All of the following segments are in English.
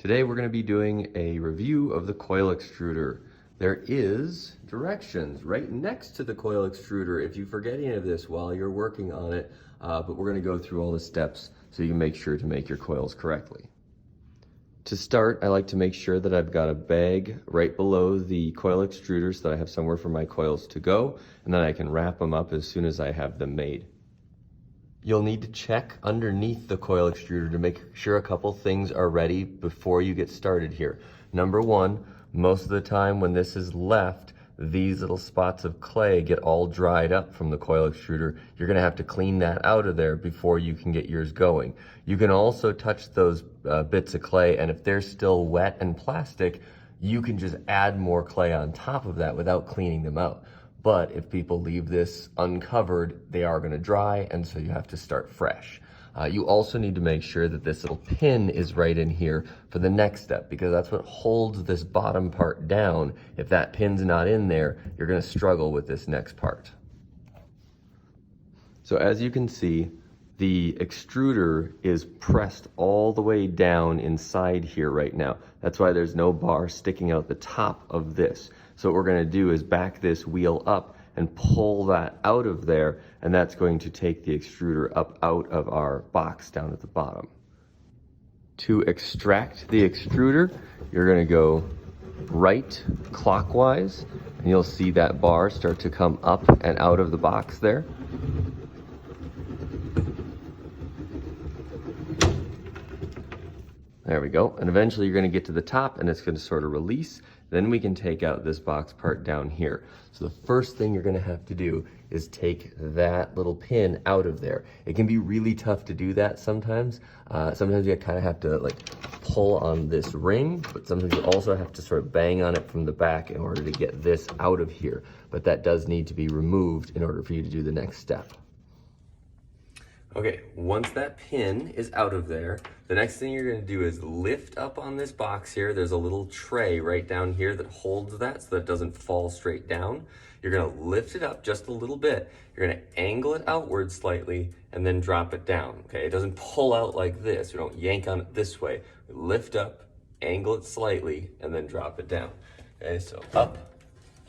Today we're going to be doing a review of the coil extruder. There is directions right next to the coil extruder if you forget any of this while you're working on it, but we're going to go through all the steps so you can make sure to make your coils correctly. To start, I like to make sure that I've got a bag right below the coil extruder so that I have somewhere for my coils to go, and then I can wrap them up as soon as I have them made. You'll need to check underneath the coil extruder to make sure a couple things are ready before you get started here. Number one, most of the time when this is left, these little spots of clay get all dried up from the coil extruder. You're gonna have to clean that out of there before you can get yours going. You can also touch those bits of clay, and if they're still wet and plastic, you can just add more clay on top of that without cleaning them out. But if people leave this uncovered, they are gonna dry, and so you have to start fresh. You also need to make sure that this little pin is right in here for the next step, because that's what holds this bottom part down. If that pin's not in there, you're gonna struggle with this next part. So as you can see, the extruder is pressed all the way down inside here right now. That's why there's no bar sticking out the top of this. So what we're gonna do is back this wheel up and pull that out of there, and that's going to take the extruder up out of our box down at the bottom. To extract the extruder, you're gonna go right clockwise, and you'll see that bar start to come up and out of the box there. There we go, and eventually you're gonna get to the top and it's gonna sort of release. Then we can take out this box part down here. So the first thing you're gonna have to do is take that little pin out of there. It can be really tough to do that sometimes. Sometimes you kind of have to like pull on this ring, but sometimes you also have to sort of bang on it from the back in order to get this out of here. But that does need to be removed in order for you to do the next step. Okay, once that pin is out of there, the next thing you're gonna do is lift up on this box here. There's a little tray right down here that holds that so that it doesn't fall straight down. You're gonna lift it up just a little bit. You're gonna angle it outward slightly and then drop it down, okay? It doesn't pull out like this. We don't yank on it this way. We lift up, angle it slightly, and then drop it down. Okay, so up,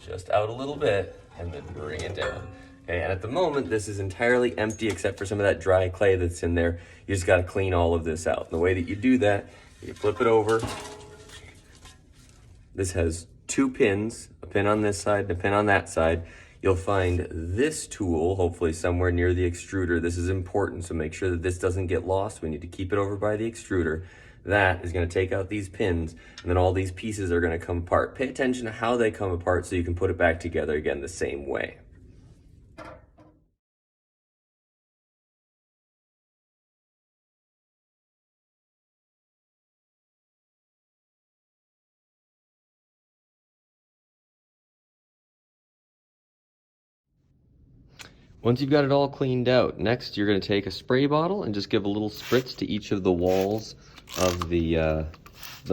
just out a little bit, and then bring it down. Okay, and at the moment, this is entirely empty except for some of that dry clay that's in there. You just gotta clean all of this out. And the way that you do that, you flip it over. This has two pins, a pin on this side and a pin on that side. You'll find this tool, hopefully somewhere near the extruder. This is important, so make sure that this doesn't get lost. We need to keep it over by the extruder. That is gonna take out these pins, and then all these pieces are gonna come apart. Pay attention to how they come apart so you can put it back together again the same way. Once you've got it all cleaned out, next you're going to take a spray bottle and just give a little spritz to each of the walls of the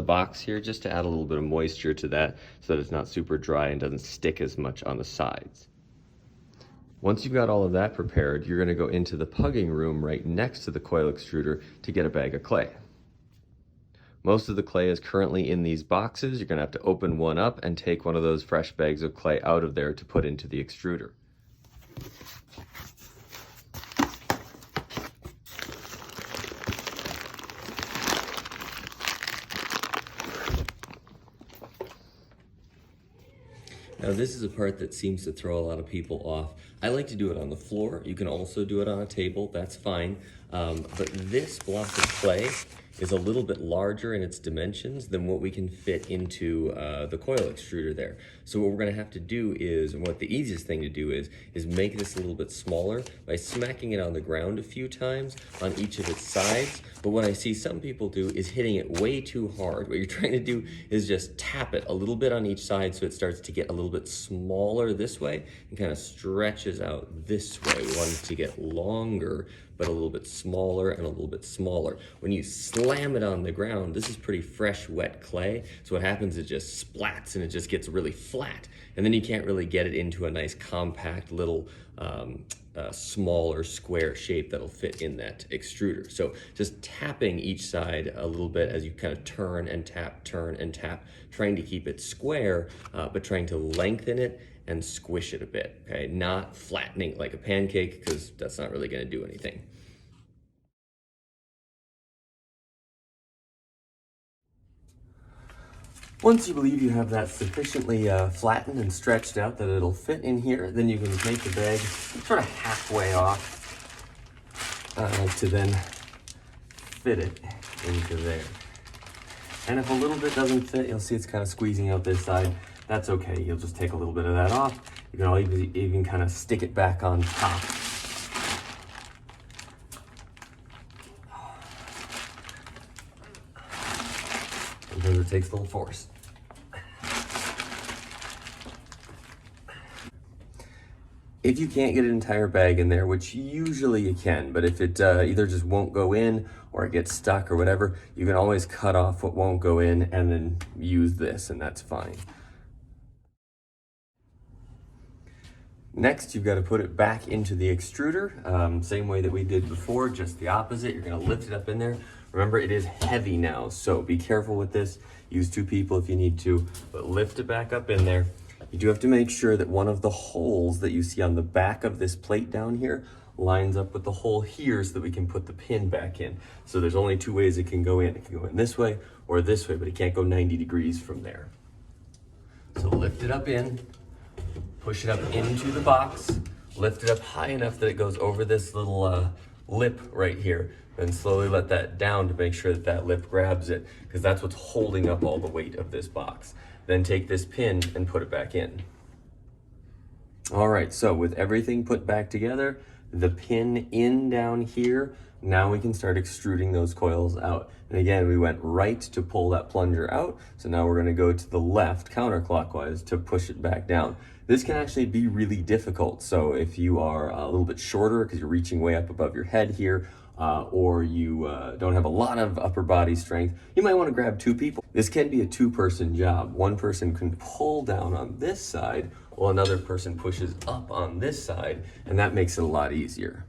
box here, just to add a little bit of moisture to that so that it's not super dry and doesn't stick as much on the sides. Once you've got all of that prepared, you're going to go into the pugging room right next to the coil extruder to get a bag of clay. Most of the clay is currently in these boxes. You're going to have to open one up and take one of those fresh bags of clay out of there to put into the extruder. Now this is a part that seems to throw a lot of people off. I like to do it on the floor. You can also do it on a table, that's fine. But this block of clay is a little bit larger in its dimensions than what we can fit into the coil extruder there. So what we're gonna have to do is, and what the easiest thing to do is make this a little bit smaller by smacking it on the ground a few times on each of its sides. But what I see some people do is hitting it way too hard. What you're trying to do is just tap it a little bit on each side so it starts to get a little bit smaller this way and kind of stretches out this way. We want it to get longer, but a little bit smaller and a little bit smaller. When you slap slam it on the ground, this is pretty fresh, wet clay. So what happens is it just splats and it just gets really flat. And then you can't really get it into a nice compact little smaller square shape that'll fit in that extruder. So just tapping each side a little bit as you kind of turn and tap, trying to keep it square, but trying to lengthen it and squish it a bit, okay? Not flattening it like a pancake, because that's not really gonna do anything. Once you believe you have that sufficiently flattened and stretched out that it'll fit in here, then you can take the bag sort of halfway off to then fit it into there. And if a little bit doesn't fit, you'll see it's kind of squeezing out this side. That's okay, you'll just take a little bit of that off. You can even kind of stick it back on top. Sometimes it takes a little force. If you can't get an entire bag in there, which usually you can, but if it either just won't go in or it gets stuck or whatever, you can always cut off what won't go in and then use this, and that's fine. Next, you've got to put it back into the extruder, same way that we did before, just the opposite. You're going to lift it up in there. Remember, it is heavy now, so be careful with this. Use 2 people if you need to, but lift it back up in there. You do have to make sure that one of the holes that you see on the back of this plate down here lines up with the hole here so that we can put the pin back in. So there's only 2 ways it can go in. It can go in this way or this way, but it can't go 90 degrees from there. So lift it up in. Push it up into the box, lift it up high enough that it goes over this little lip right here, and slowly let that down to make sure that that lip grabs it, because that's what's holding up all the weight of this box. Then take this pin and put it back in. All right, so with everything put back together, the pin in down here, now we can start extruding those coils out. And again, we went right to pull that plunger out, so now we're gonna go to the left counterclockwise to push it back down. This can actually be really difficult. So if you are a little bit shorter because you're reaching way up above your head here, or you don't have a lot of upper body strength, you might want to grab 2 people. This can be a 2-person job. One person can pull down on this side while another person pushes up on this side, and that makes it a lot easier.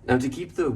Now, to keep the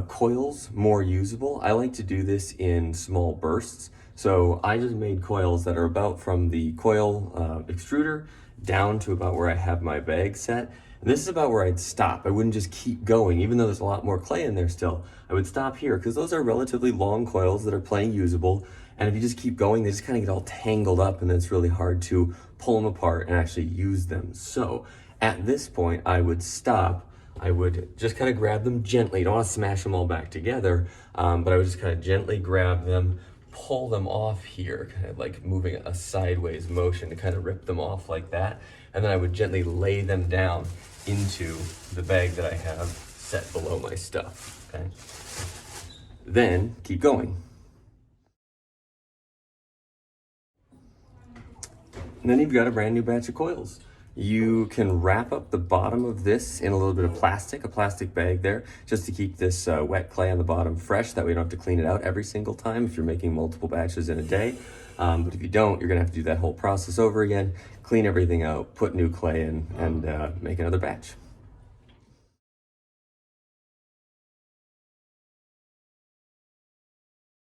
coils more usable, I like to do this in small bursts. So I just made coils that are about from the coil extruder down to about where I have my bag set. And this is about where I'd stop. I wouldn't just keep going, even though there's a lot more clay in there still. I would stop here because those are relatively long coils that are plenty usable. And if you just keep going, they just kind of get all tangled up, and then it's really hard to pull them apart and actually use them. So at this point, I would stop. I would just kind of grab them gently. You don't want to smash them all back together, but I would just kind of gently grab them, pull them off here, kind of like moving a sideways motion to kind of rip them off like that. And then I would gently lay them down into the bag that I have set below my stuff, okay? Then keep going. And then you've got a brand new batch of coils. You can wrap up the bottom of this in a little bit of plastic, a plastic bag there, just to keep this wet clay on the bottom fresh. That way you don't have to clean it out every single time if you're making multiple batches in a day. But if you don't, you're gonna have to do that whole process over again, clean everything out, put new clay in, and make another batch.